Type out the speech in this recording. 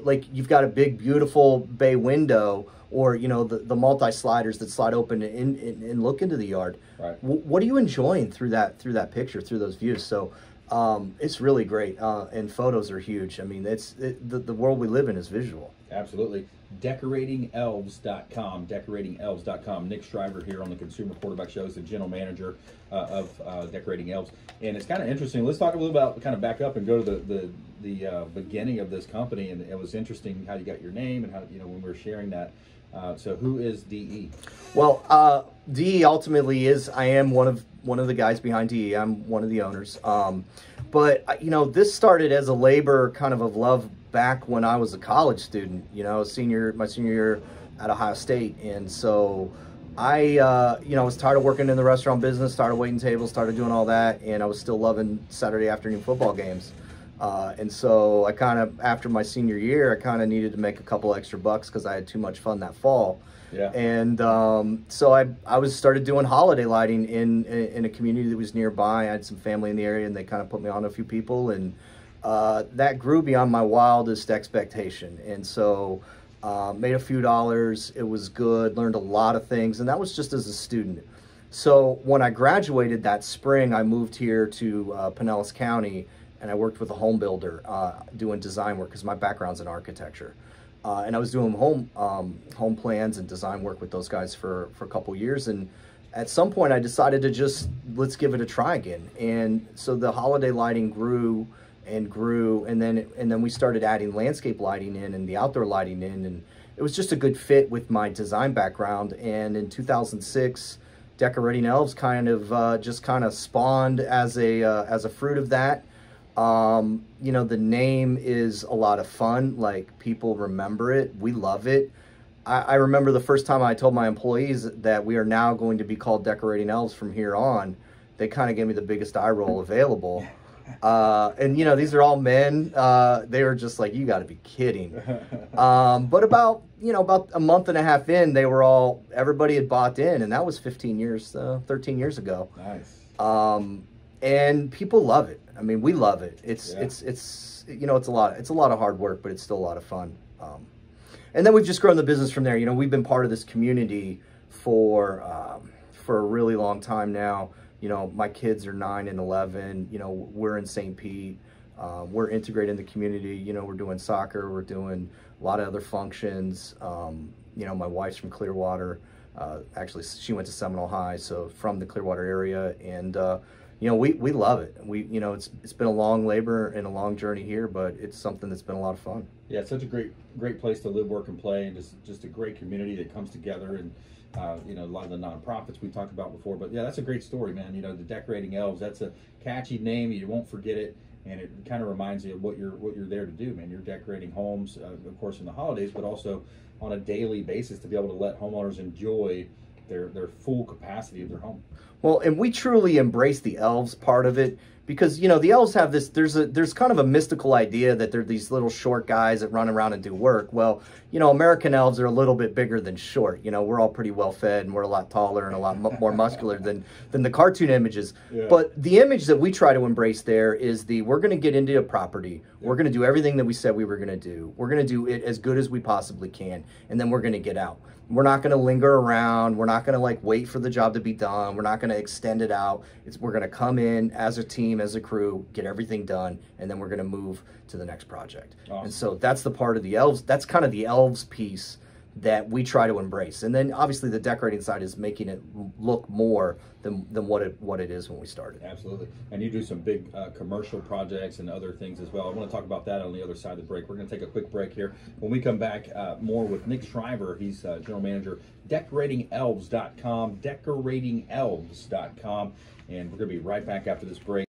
like you've got a big, beautiful bay window, or you know the multi sliders that slide open and look into the yard. Right. What are you enjoying through that picture, through those views? So it's really great, and photos are huge. I mean, the world we live in is visual. Absolutely. DecoratingElves.com. DecoratingElves.com. Nick Shriver here on the Consumer Quarterback Show is the general manager of Decorating Elves, and it's kind of interesting. Let's talk a little about, kind of back up and go to the beginning of this company. And it was interesting how you got your name and how, you know, when we were sharing that. So who is DE? Well, DE ultimately is, I am one of the guys behind DE. I'm one of the owners. But you know, this started as a labor kind of love back when I was a college student, you know, my senior year at Ohio State. And so I, you know, was tired of working in the restaurant business, started waiting tables, started doing all that. And I was still loving Saturday afternoon football games. And so I kind of, after my senior year, I kind of needed to make a couple extra bucks because I had too much fun that fall. Yeah. And so I started doing holiday lighting in a community that was nearby. I had some family in the area, and they kind of put me on to a few people, and that grew beyond my wildest expectation. And so made a few dollars. It was good, learned a lot of things, and that was just as a student. So when I graduated that spring, I moved here to Pinellas County, and I worked with a home builder doing design work because my background's in architecture. And I was doing home plans and design work with those guys for a couple years. And at some point I decided to let's give it a try again. And so the holiday lighting grew and grew. And then we started adding landscape lighting in and the outdoor lighting in. And it was just a good fit with my design background. And in 2006, Decorating Elves kind of spawned as a fruit of that. You know, the name is a lot of fun. Like, people remember it. We love it. I remember the first time I told my employees that we are now going to be called Decorating Elves from here on. They kind of gave me the biggest eye roll available. And you know, these are all men. They were just like, you got to be kidding. But about a month and a half in, everybody had bought in, and that was 13 years ago. Nice. And people love it. I mean, we love it. It's you know, it's a lot of hard work, but it's still a lot of fun. And then we've just grown the business from there. You know, we've been part of this community for a really long time now. You know, my kids are 9 and 11. You know, we're in St. Pete. We're integrated in the community. You know, we're doing soccer. We're doing a lot of other functions. You know, my wife's from Clearwater. Actually, she went to Seminole High, so from the Clearwater area. And you know, we love it. You know, it's been a long labor and a long journey here, but it's something that's been a lot of fun. Yeah, it's such a great place to live, work, and play, and just a great community that comes together. And you know, a lot of the nonprofits we talked about before. But yeah, that's a great story, man. You know, the Decorating Elves, that's a catchy name. You won't forget it, and it kind of reminds you of what you're there to do, man. You're decorating homes, of course, in the holidays, but also on a daily basis to be able to let homeowners enjoy their full capacity of their home. Well, and we truly embrace the elves part of it, because, you know, the elves have this, there's kind of a mystical idea that they're these little short guys that run around and do work. Well, you know, American elves are a little bit bigger than short. You know, we're all pretty well fed, and we're a lot taller and a lot more muscular than the cartoon images. Yeah. But the image that we try to embrace there is we're going to get into a property. Yeah. We're going to do everything that we said we were going to do. We're going to do it as good as we possibly can, and then we're going to get out. We're not going to linger around. We're not going to like wait for the job to be done. We're not going to extend it out. We're going to come in as a team, as a crew, get everything done, and then we're going to move to the next project. Awesome. And so that's the part of the elves. That's kind of the elves piece that we try to embrace. And then obviously the decorating side is making it look more than what it is when we started. Absolutely. And you do some big commercial projects and other things as well. I want to talk about that on the other side of the break. We're going to take a quick break here. When we come back, more with Nick Shriver. He's general manager, DecoratingElves.com, DecoratingElves.com. And we're going to be right back after this break.